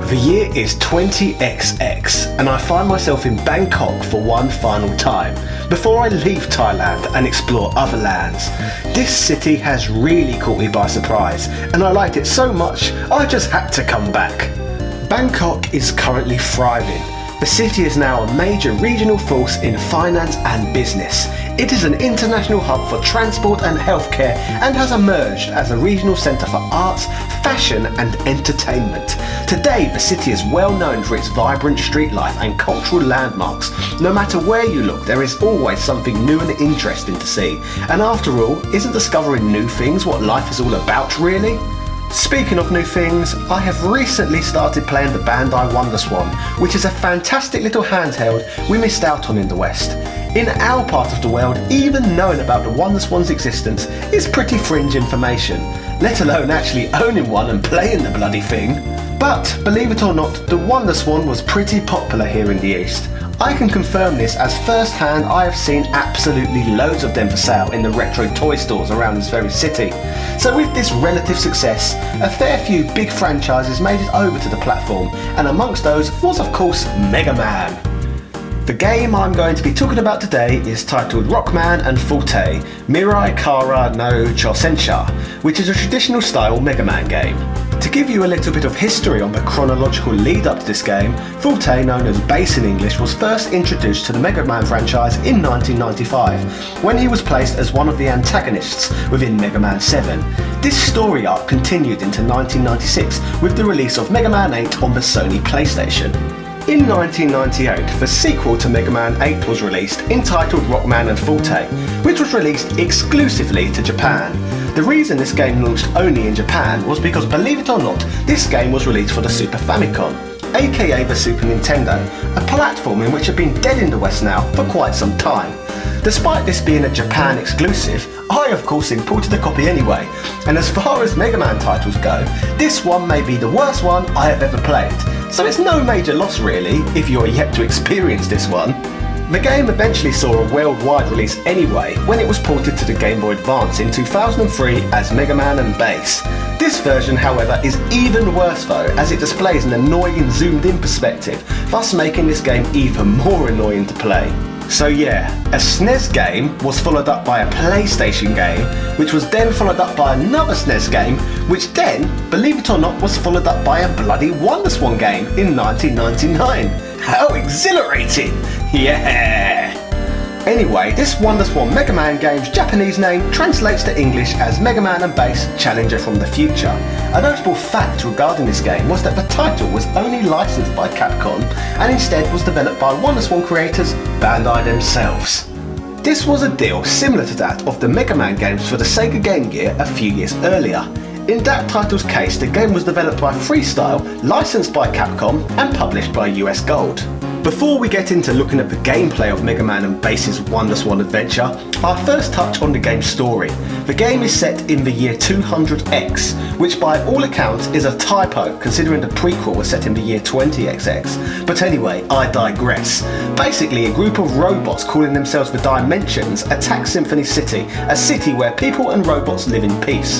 The year is 20XX and I find myself in Bangkok for one final time before I leave Thailand and explore other lands. This city has really caught me by surprise and I liked it so much I just had to come back. Bangkok is currently thriving. The city is now a major regional force in finance and business. It is an international hub for transport and healthcare and has emerged as a regional centre for arts, fashion and entertainment. Today the city is well known for its vibrant street life and cultural landmarks. No matter where you look, there is always something new and interesting to see. And after all, isn't discovering new things what life is all about really? Speaking of new things, I have recently started playing the Bandai Wonderswan, which is a fantastic little handheld we missed out on in the West. In our part of the world, even knowing about the Wonderswan's existence is pretty fringe information, let alone actually owning one and playing the bloody thing. But believe it or not, the Wonderswan was pretty popular here in the East. I can confirm this as first-hand I have seen absolutely loads of them for sale in the retro toy stores around this very city. So with this relative success, a fair few big franchises made it over to the platform, and amongst those was of course Mega Man. The game I'm going to be talking about today is titled Rockman and Forte, Mirai Kara no Chosensha, which is a traditional style Mega Man game. To give you a little bit of history on the chronological lead up to this game, Forte, known as Bass in English, was first introduced to the Mega Man franchise in 1995, when he was placed as one of the antagonists within Mega Man 7. This story arc continued into 1996 with the release of Mega Man 8 on the Sony PlayStation. In 1998, the sequel to Mega Man 8 was released, entitled Rockman and Forte, which was released exclusively to Japan. The reason this game launched only in Japan was because, believe it or not, this game was released for the Super Famicom, aka the Super Nintendo, a platform in which had been dead in the West now for quite some time. Despite this being a Japan exclusive, I of course imported a copy anyway, and as far as Mega Man titles go, this one may be the worst one I have ever played, so it's no major loss really if you're yet to experience this one. The game eventually saw a worldwide release anyway when it was ported to the Game Boy Advance in 2003 as Mega Man and Bass. This version, however, is even worse though, as it displays an annoying zoomed in perspective, thus making this game even more annoying to play. So yeah, a SNES game was followed up by a PlayStation game, which was then followed up by another SNES game, which then, believe it or not, was followed up by a bloody Wonderswan game in 1999. How exhilarating! Yeah! Anyway, this Wonderswan Mega Man game's Japanese name translates to English as Mega Man and Bass Challenger from the Future. A notable fact regarding this game was that the title was only licensed by Capcom and instead was developed by Wonderswan creators Bandai themselves. This was a deal similar to that of the Mega Man games for the Sega Game Gear a few years earlier. In that title's case, the game was developed by Freestyle, licensed by Capcom and published by US Gold. Before we get into looking at the gameplay of Mega Man and Bass's Wonderswan adventure, I'll first touch on the game's story. The game is set in the year 200X, which by all accounts is a typo considering the prequel was set in the year 20XX. But anyway, I digress. Basically, a group of robots calling themselves the Dimensions attack Symphony City, a city where people and robots live in peace.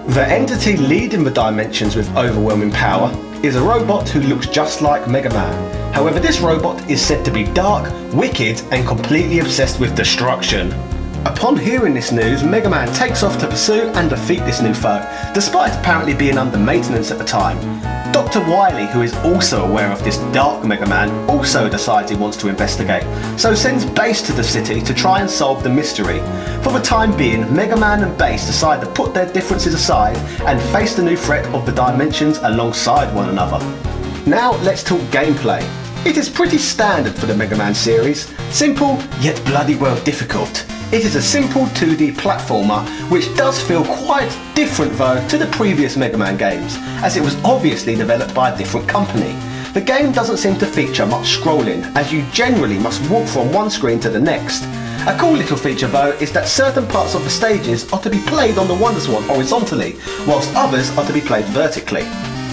The entity leading the Dimensions with overwhelming power is a robot who looks just like Mega Man. However, this robot is said to be dark, wicked and completely obsessed with destruction. Upon hearing this news, Mega Man takes off to pursue and defeat this new foe, despite apparently being under maintenance at the time. Dr. Wily, who is also aware of this dark Mega Man, also decides he wants to investigate, so sends Bass to the city to try and solve the mystery. For the time being, Mega Man and Bass decide to put their differences aside and face the new threat of the Dimensions alongside one another. Now let's talk gameplay. It is pretty standard for the Mega Man series, simple yet bloody well difficult. It is a simple 2D platformer which does feel quite different though to the previous Mega Man games, as it was obviously developed by a different company. The game doesn't seem to feature much scrolling, as you generally must walk from one screen to the next. A cool little feature though is that certain parts of the stages are to be played on the Wonderswan horizontally, whilst others are to be played vertically.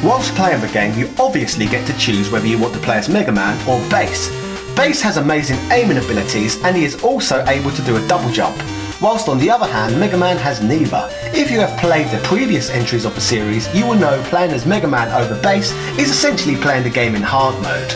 Whilst playing the game, you obviously get to choose whether you want to play as Mega Man or Bass. Bass has amazing aiming abilities and he is also able to do a double jump. whilst on the other hand Mega Man has neither. If you have played the previous entries of the series, you will know playing as Mega Man over Bass is essentially playing the game in hard mode.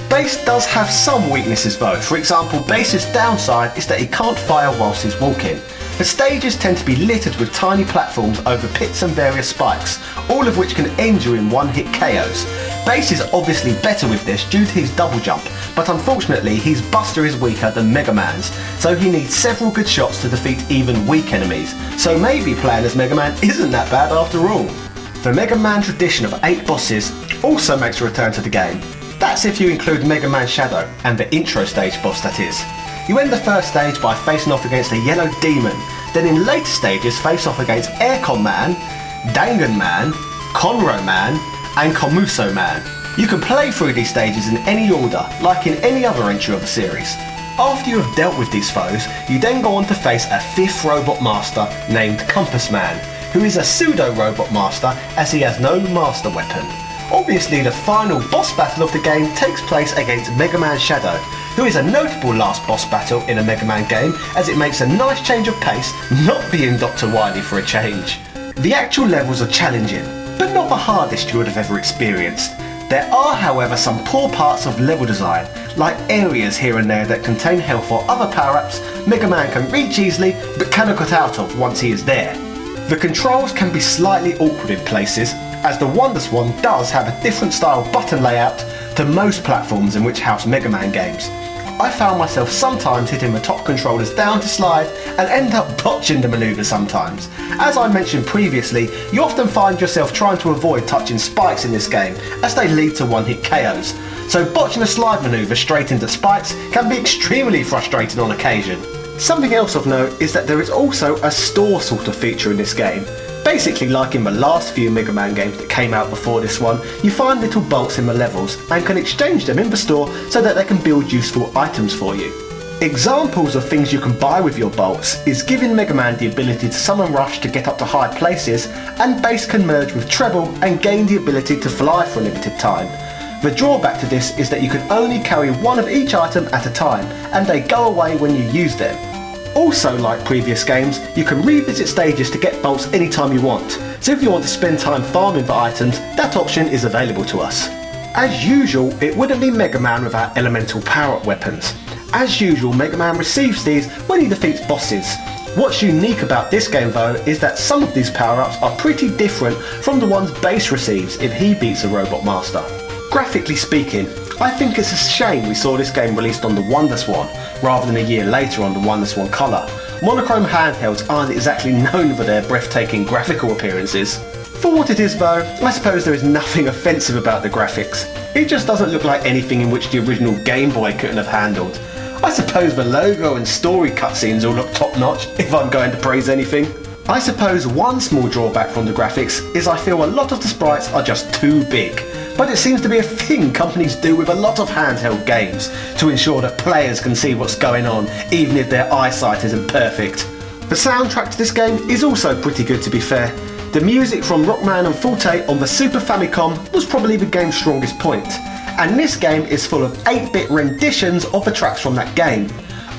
Bass does have some weaknesses though. For example, Bass's downside is that he can't fire whilst he's walking. The stages tend to be littered with tiny platforms over pits and various spikes, all of which can end you in one-hit KOs. Bass is obviously better with this due to his double jump, but unfortunately his Buster is weaker than Mega Man's, so he needs several good shots to defeat even weak enemies, so maybe playing as Mega Man isn't that bad after all. The Mega Man tradition of 8 bosses also makes a return to the game. That's if you include Mega Man Shadow and the intro stage boss, that is. You end the first stage by facing off against a yellow demon, then in later stages face off against Aircon Man, Dangan Man, Conro Man and Komuso Man. You can play through these stages in any order, like in any other entry of the series. After you have dealt with these foes, you then go on to face a 5th robot master named Compass Man, who is a pseudo robot master as he has no master weapon. Obviously the final boss battle of the game takes place against Mega Man Shadow, who is a notable last boss battle in a Mega Man game as it makes a nice change of pace, not being Dr. Wily for a change. The actual levels are challenging, but not the hardest you would have ever experienced. There are however some poor parts of level design, like areas here and there that contain health or other power-ups Mega Man can reach easily but cannot get out of once he is there. The controls can be slightly awkward in places, as the Wonderswan does have a different style button layout to most platforms in which house Mega Man games. I found myself sometimes hitting the top controllers down to slide and end up botching the manoeuvre sometimes. As I mentioned previously, you often find yourself trying to avoid touching spikes in this game as they lead to one-hit KOs, so botching a slide manoeuvre straight into spikes can be extremely frustrating on occasion. Something else of note is that there is also a store sort of feature in this game. Basically, like in the last few Mega Man games that came out before this one, you find little bolts in the levels and can exchange them in the store so that they can build useful items for you. Examples of things you can buy with your bolts is giving Mega Man the ability to summon Rush to get up to high places, and Bass can merge with Treble and gain the ability to fly for a limited time. The drawback to this is that you can only carry one of each item at a time, and they go away when you use them. Also, like previous games, you can revisit stages to get bolts anytime you want, so if you want to spend time farming for items, that option is available to us. As usual, it wouldn't be Mega Man without elemental power-up weapons. As usual, Mega Man receives these when he defeats bosses. What's unique about this game though is that some of these power-ups are pretty different from the ones Bass receives if he beats a Robot Master. Graphically speaking, I think it's a shame we saw this game released on the Wonderswan rather than a year later on the Wonderswan Color. Monochrome handhelds aren't exactly known for their breathtaking graphical appearances. For what it is though, I suppose there is nothing offensive about the graphics. It just doesn't look like anything in which the original Game Boy couldn't have handled. I suppose the logo and story cutscenes all look top notch, if I'm going to praise anything. I suppose one small drawback from the graphics is I feel a lot of the sprites are just too big. But it seems to be a thing companies do with a lot of handheld games to ensure that players can see what's going on even if their eyesight isn't perfect. The soundtrack to this game is also pretty good, to be fair. The music from Rockman and Forte on the Super Famicom was probably the game's strongest point, and this game is full of 8-bit renditions of the tracks from that game.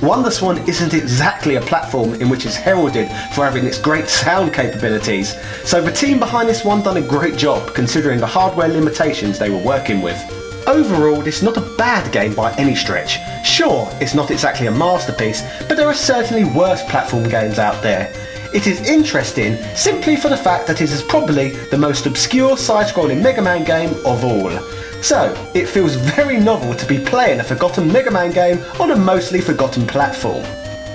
Wonderswan isn't exactly a platform in which it's heralded for having its great sound capabilities, so the team behind this one done a great job considering the hardware limitations they were working with. Overall, this is not a bad game by any stretch. Sure, it's not exactly a masterpiece, but there are certainly worse platform games out there. It is interesting simply for the fact that it is probably the most obscure side-scrolling Mega Man game of all. So, it feels very novel to be playing a forgotten Mega Man game on a mostly forgotten platform.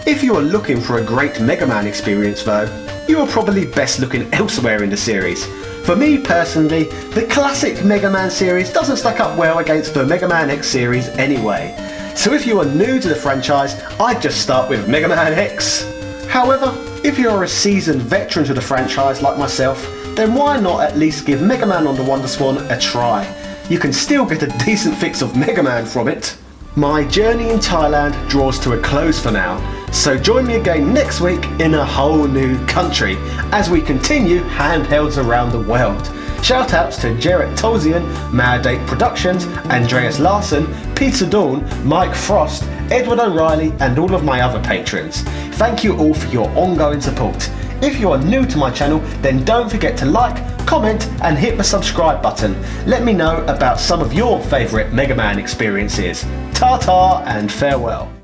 If you are looking for a great Mega Man experience though, you are probably best looking elsewhere in the series. For me personally, the classic Mega Man series doesn't stack up well against the Mega Man X series anyway. So if you are new to the franchise, I'd just start with Mega Man X. However, if you are a seasoned veteran to the franchise like myself, then why not at least give Mega Man on the Wonderswan a try? You can still get a decent fix of Mega Man from it. My journey in Thailand draws to a close for now, so join me again next week in a whole new country as we continue handhelds around the world. Shout outs to Jarrett Tolzian, Mad 8 Productions, Andreas Larson, Peter Dawn, Mike Frost, Edward O'Reilly and all of my other patrons. Thank you all for your ongoing support. If you are new to my channel, then don't forget to like, comment and hit the subscribe button. Let me know about some of your favourite Mega Man experiences. Ta-ta and farewell.